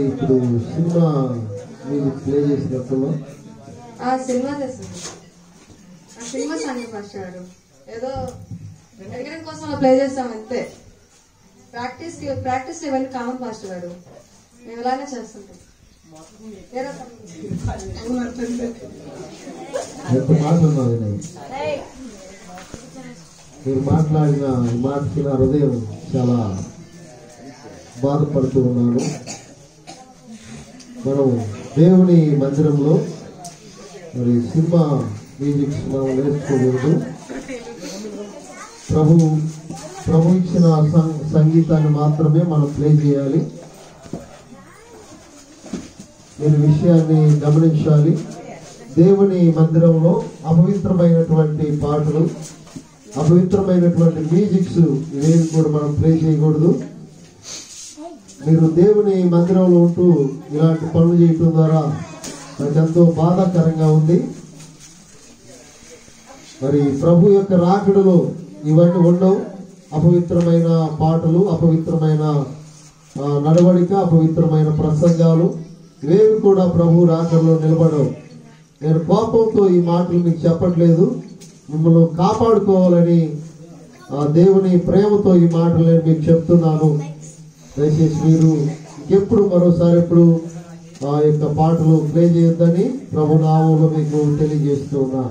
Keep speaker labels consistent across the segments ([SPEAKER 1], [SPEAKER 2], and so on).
[SPEAKER 1] ఇప్పుడు సినిమా మీరు ప్లే చేసినప్పుడు
[SPEAKER 2] సినిమా తెస్తుంది ఆ సినిమా సాంగ్ ఫస్ట్ గారు ఏదో ఎడగడం కోసం ప్లే చేస్తాం అంతే. ప్రాక్టీస్ ఇవన్నీ కామన్ మాస్టర్ గారు, మేము ఇలానే చేస్తుంటాం.
[SPEAKER 1] మీరు మాట్లాడిన మాటకి నా హృదయం చాలా బాధపడుతూ ఉన్నాను. మనం దేవుని మందిరంలో మరి సినిమా మ్యూజిక్స్ మనం నేర్చుకోకూడదు. ప్రభు ఇచ్చిన సంగీతాన్ని మాత్రమే మనం ప్లే చేయాలి. మీరు విషయాన్ని గమనించాలి. దేవుని మందిరంలో అపవిత్రమైనటువంటి పాటలు, అపవిత్రమైనటువంటి మ్యూజిక్స్ ఇవేవి కూడా మనం ప్లే చేయకూడదు. మీరు దేవుని మందిరంలో ఉంటూ ఇలాంటి పనులు చేయటం ద్వారా నాకు ఎంతో బాధాకరంగా ఉంది. మరి ప్రభు యొక్క రాకడలో ఇవన్నీ ఉండవు. అపవిత్రమైన పాటలు, అపవిత్రమైన నడవడిక, అపవిత్రమైన ప్రసంగాలు ఇవేవి కూడా ప్రభు రాకడలో నిలబడవు. నేను కోపంతో ఈ మాటలు మీకు చెప్పట్లేదు, మిమ్మల్ని కాపాడుకోవాలని దేవుని ప్రేమతో ఈ మాటలు నేను మీకు చెప్తున్నాను. దయచేసి మీరు ఇంకెప్పుడు మరోసారి ఎప్పుడు ఆ యొక్క పాటలు ప్లే చేయొద్దని ప్రభు నామంలో మీకు తెలియజేస్తూ ఉన్నా.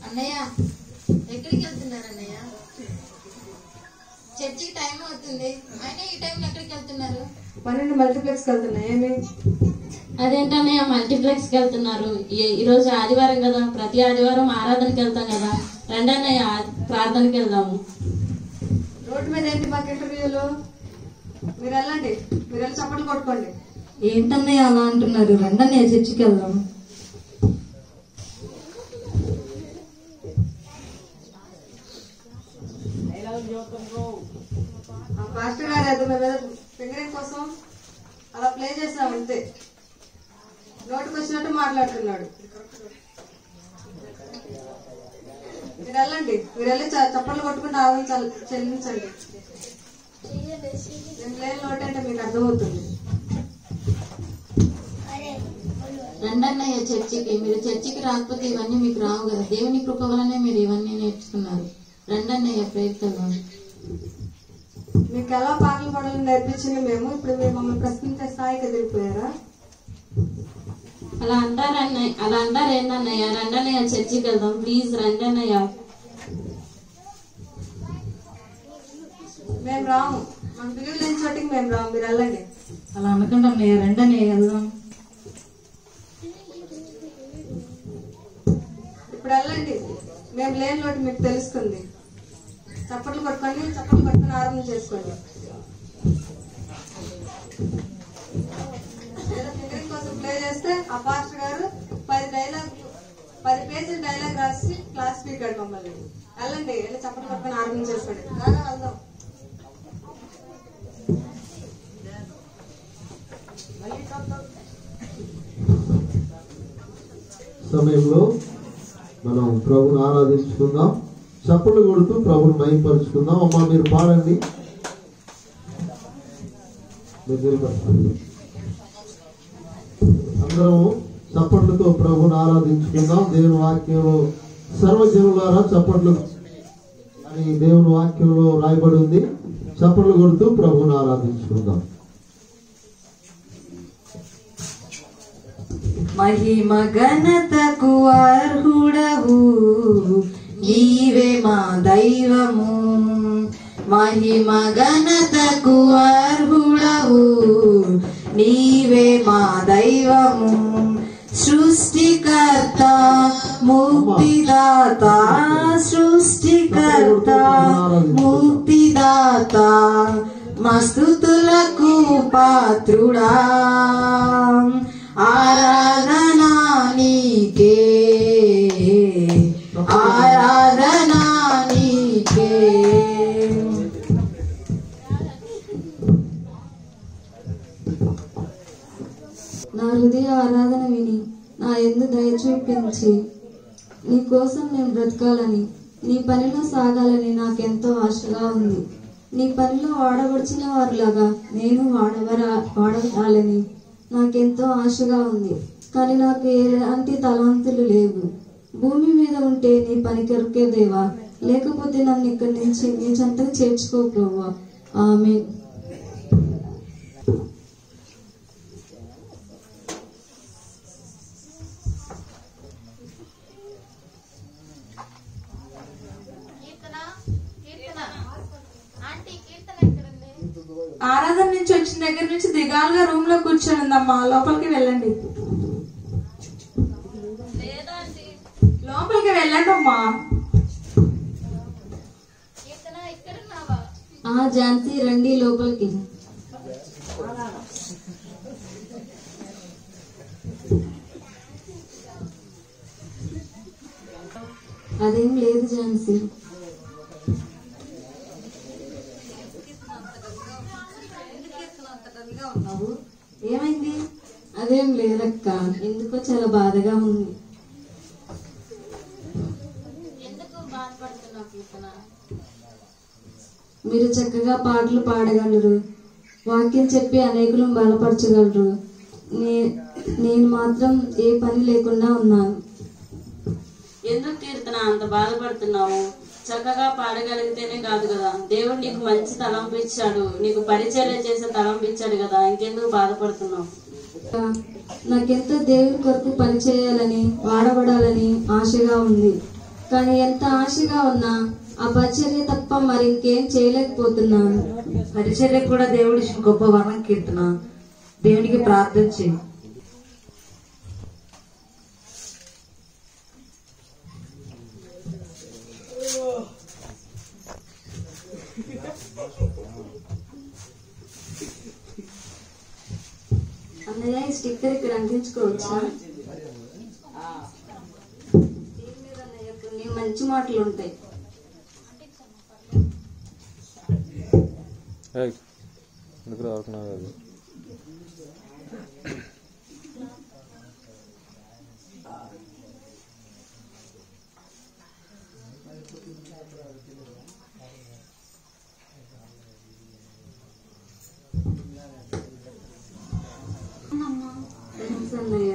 [SPEAKER 3] అన్నయ్య ఎక్కడికి వెళ్తున్నారు అన్నయ్య? చర్చికి టైం అవుతుంది, అయినా ఈ టైంలో ఎక్కడికి వెళ్తున్నారు?
[SPEAKER 2] 12 మల్టీప్లెక్స్కి వెళ్తున్నాయి. ఏమి
[SPEAKER 3] అదేంటన్నయ్య మల్టీప్లెక్స్కి వెళ్తున్నారు? ఈరోజు ఆదివారం కదా, ప్రతి ఆదివారం ఆరాధనకి వెళ్తాం కదా. రండి అన్నయ్య ప్రార్థనకి వెళ్దాము.
[SPEAKER 2] రోడ్డు మీద ఏంటి మాకు ఇంటర్వ్యూలు? మీరు వెళ్ళండి, మీరు వెళ్ళి చప్పట్లు కొట్టుకోండి.
[SPEAKER 3] ఏంటన్నయ్య అలా అంటున్నారు? రండి అన్నయ్య చర్చికి వెళ్దాం.
[SPEAKER 2] మాస్టర్ గారు ఏదో మీద ఫింగరింగ్ కోసం అలా ప్లే చేసాం అంతే. నోటికి వచ్చినట్టు మాట్లాడుతున్నాడు. మీరు వెళ్ళండి, మీరు వెళ్ళి చప్పట్లు కొట్టుకుంటూ ఆరాధన చెల్లించండి. నేను లేని నోటి అంటే మీకు అర్థమవుతుంది.
[SPEAKER 3] రండన్నయ్య చర్చికి. మీరు చర్చికి రాకపోతే ఇవన్నీ మీకు రావు కదా. దేవుని కృప వల్లనే మీరు ఇవన్నీ నేర్చుకున్నారు. రండన్నయ్య ప్రయత్నం.
[SPEAKER 2] మీకు ఎలా పాటలు పాడాలని నేర్పించింది మేము. ఇప్పుడు మీరు మమ్మల్ని ప్రశ్నించే స్థాయికి ఎదిరిపోయారా?
[SPEAKER 3] అలా అంటారు ఏంటన్నయ్య? రండన్నయ్య చర్చికి వెళ్దాం ప్లీజ్. రండన్నయ్య.
[SPEAKER 2] మేము రాము, మన పిల్లలు లేని చోటికి మేము రాము. మీరు వెళ్ళండి.
[SPEAKER 3] అలా అనకుండా అన్నయ్య, రండన్నయ్య వెళ్దాం.
[SPEAKER 2] ఇప్పుడు వెళ్ళండి, మేము లేని లోటు మీకు తెలుస్తుంది. చప్పట్లు కొట్టుకొని ఆరాధన చేసుకోండి. ఫింగరింగ్ కోసం ప్లే చేస్తే ఆ పాస్టర్ గారు 10 పేజీల డైలాగ్ రాసి క్లాస్ స్పీకర్ మమ్మల్ని. వెళ్ళండి, వెళ్ళి చప్పట్లు కొట్టుకొని ఆరాధన చేసుకోండి. వెళ్దాం.
[SPEAKER 1] సమయంలో మనం ప్రభుని ఆరాధించుకుందాం. చప్పట్లు కొడుతూ ప్రభుని మహిమపరుచుకుందాం. అమ్మా మీరు పాడండి. అందరం చప్పట్లతో ప్రభుని ఆరాధించుకుందాం. దేవుని వాక్యంలో సర్వజనులారా చప్పట్లు అని దేవుని వాక్యంలో రాయబడి ఉంది. చప్పట్లు కొడుతూ ప్రభుని ఆరాధించుకుందాం.
[SPEAKER 4] మహిమ ఘనతకు అర్హుడవు నీవే మా దైవము. మహిమ ఘనతకు అర్హుడవు నీవే మా దైవము. సృష్టికర్త ముక్తిదాత సృష్టికర్త ముక్తిదాత మా స్తుతులకు పాత్రుడా. ఆరాధనా నీకే ఆరాధనా నీకే.
[SPEAKER 5] నా హృదయ ఆరాధన విని నా యందు దయ చూపించి నీ కోసం నేను బ్రతకాలని నీ పనిలో సాగాలని నాకెంతో ఆశగా ఉంది. నీ పనిలో వాడబడిచిన వారిలాగా నేను వాడబడాలని నాకెంతో ఆశగా ఉంది. కానీ నాకు ఎలాంటి తలాంతులు లేవు. భూమి మీద ఉంటే నీ పని కొరకే దేవా, లేకపోతే నన్ను ఇక్కడి నుంచి నీ చెంతకు చేర్చుకో ప్రభువా. ఆమేన్.
[SPEAKER 6] ఆరాధన నుంచి వచ్చిన దగ్గర నుంచి దిగాలుగా రూమ్ లో కూర్చొని ఉందమ్మా. లోపలికి వెళ్ళండి, లోపలికి వెళ్ళండి అమ్మా.
[SPEAKER 5] ఝాన్సీ రండి లోపలికి. అదేం లేదు ఝాన్సీ.
[SPEAKER 2] ఏమైంది?
[SPEAKER 5] అదేం లేదక్క, ఎందుకో చాలా బాధగా ఉంది. మీరు చక్కగా పాటలు పాడగలరు, వాక్యం చెప్పి అనేకులను బలపరచగలరు. నేను మాత్రం ఏ పని లేకుండా ఉన్నాను.
[SPEAKER 3] ఎందుకు కీర్తన అంత బాధపడుతున్నావు? చక్కగా పాడగలిగితేనే కాదు కదా, దేవుడు నీకు మంచి తలంపు ఇచ్చాడు, నీకు పరిచర్య చేసే తలంపు ఇచ్చాడు కదా, ఇంకెందుకు బాధపడుతున్నావు?
[SPEAKER 5] నాకెంతో దేవుని కొరకు పని చేయాలని వాడబడాలని ఆశగా ఉంది. కానీ ఎంత ఆశగా ఉన్నా ఆ పరిచర్య తప్ప మరి ఇంకేం చేయలేకపోతున్నాను.
[SPEAKER 4] పరిచర్య కూడా దేవుడి గొప్ప వరం కీర్తన. దేవునికి ప్రార్థన చేయి.
[SPEAKER 5] అన్నయ్య ఈ స్టిక్కర్ ఇక్కడ అంటించుకోవచ్చా? దీని మీద అన్నయ్య కొన్ని మంచి మాటలు ఉంటాయి. అన్నయ్య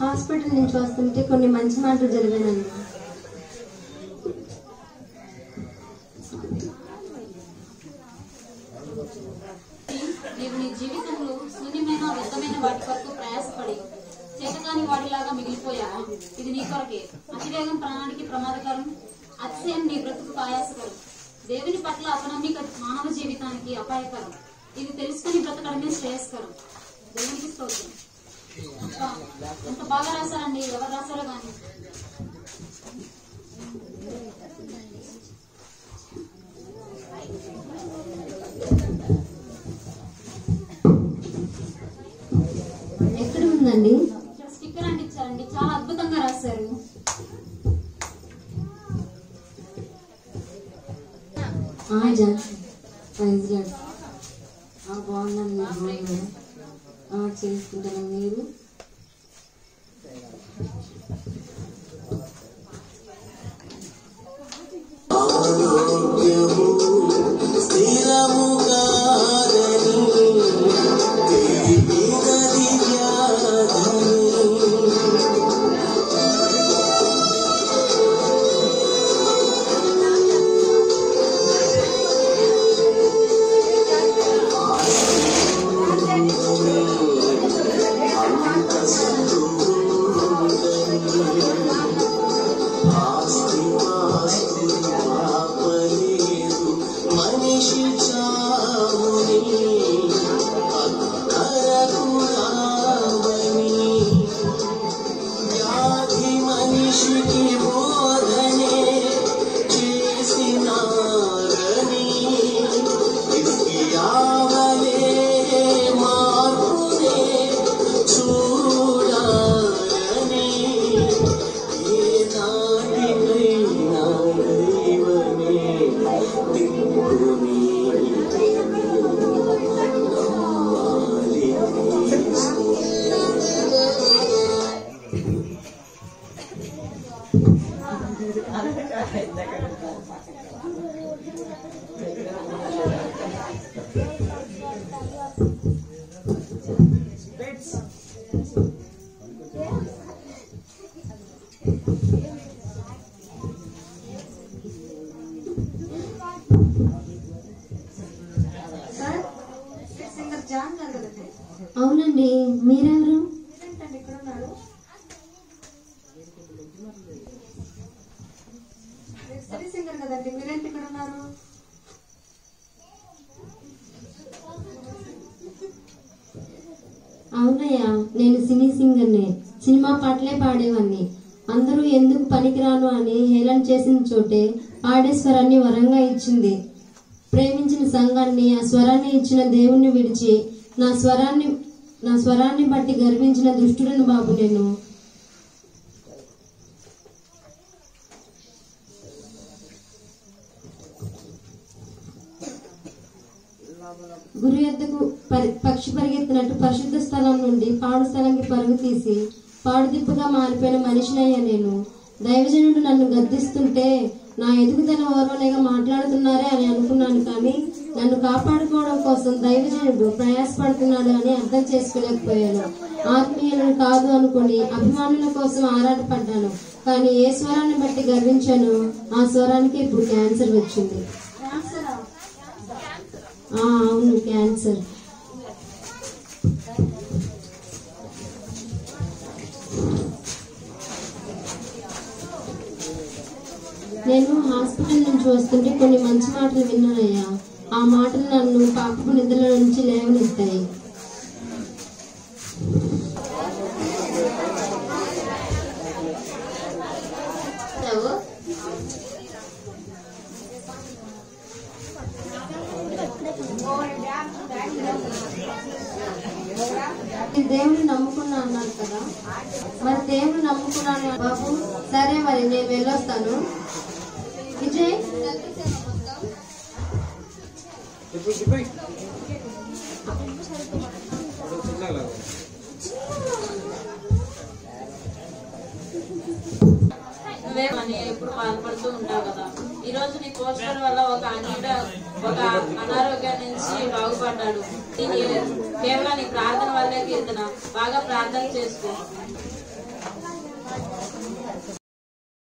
[SPEAKER 5] హాస్పిటల్ నుంచి వస్తుంటే కొన్ని మంచి మాటలు జరిగానండి.
[SPEAKER 3] నీవు నీ జీవితంలో శూన్యమైన వ్యర్థమైన వాటి కొరకు ప్రయాసపడి చేతగాని వాడిలాగా మిగిలిపోయావు. ఇది నీ కొరకే. అతివేగం ప్రాణానికి ప్రమాదకరం, అతిశయం నీ బ్రతుకు ఆయాసకరం, దేవుని పట్ల అపనమ్మిక మానవ జీవితానికి అపాయకరం. ఇది తెలుసుకుని బ్రతకడమే శ్రేయస్కరం. దేవునికి స్తోత్రం. ఎంత బాగా రాశారండి, ఎవరు రాశారో కానీ.
[SPEAKER 5] ఎక్కడ ఉందండి?
[SPEAKER 3] స్టిక్కర్ అంటించారండి, చాలా అద్భుతంగా రాశారు.
[SPEAKER 5] బాగున్నాను. చేసుకుంటాను. మీరు
[SPEAKER 2] సార్ సింగర్ జాన్ గారు కదండి?
[SPEAKER 5] అవునండి, మీరెవరు?
[SPEAKER 2] ఏంటండి ఇక్కడ ఉన్నారు? సినీ సింగర్ కదండి, మీరేంటి ఇక్కడ ఉన్నారు?
[SPEAKER 5] అవునయ్యా, నేను సినీ సింగర్నే. సినిమా పాటలే పాడేవాన్ని. అందరూ ఎందుకు పనికిరాను అని హేళన చేసిన చోటే పాడే స్వరాన్ని వరంగా ఇచ్చింది. ప్రేమించిన సంఘాన్ని, ఆ స్వరాన్ని ఇచ్చిన దేవుణ్ణి విడిచి నా స్వరాన్ని బట్టి గర్వించిన దుష్టుడను బాబు నేను. గురు యొద్దకు పక్షి పరిగెత్తినట్టు పరిశుద్ధ స్థలం నుండి పాడు స్థలంకి పరుగు తీసి పాడుదిప్పుగా మారిపోయిన మనిషినయ్యా నేను. దైవజనుడు నన్ను గద్దిస్తుంటే నా ఎదుగుదల ఓర్వలేగా మాట్లాడుతున్నారే అని అనుకున్నాను, కానీ నన్ను కాపాడుకోవడం కోసం దైవజనుడు ప్రయాసపడుతున్నాడు అని అర్థం చేసుకోలేకపోయాను. ఆత్మీయులను కాదు అనుకుని అభిమానుల కోసం ఆరాటపడ్డాను, కానీ ఏ స్వరాన్ని బట్టి గర్వించాను ఆ స్వరానికి ఇప్పుడు క్యాన్సర్ వచ్చింది. అవును, క్యాన్సర్. నేను హాస్పిటల్ నుంచి వస్తుంటే కొన్ని మంచి మాటలు విన్నానయ్యా. ఆ మాటలు నన్ను పాపపు నిద్రల నుంచి లేవనెత్తాయి. దేవుని నమ్ముకున్నా అన్నారు కదా, మరి దేవుని నమ్ముకున్నాను బాబు. సరే, మరి నేను వెళ్ళొస్తాను. విజయ్,
[SPEAKER 3] నువ్వేమని ఎప్పుడు బాధపడుతూ ఉంటావు కదా. ఈ రోజు నీ పోస్టర్ వల్ల ఒక అనారోగ్యం నుంచి బాగుపడ్డాడు. కేవలం నీ ప్రార్థన వల్లే కీర్తన. బాగా ప్రార్థన చేసుకో.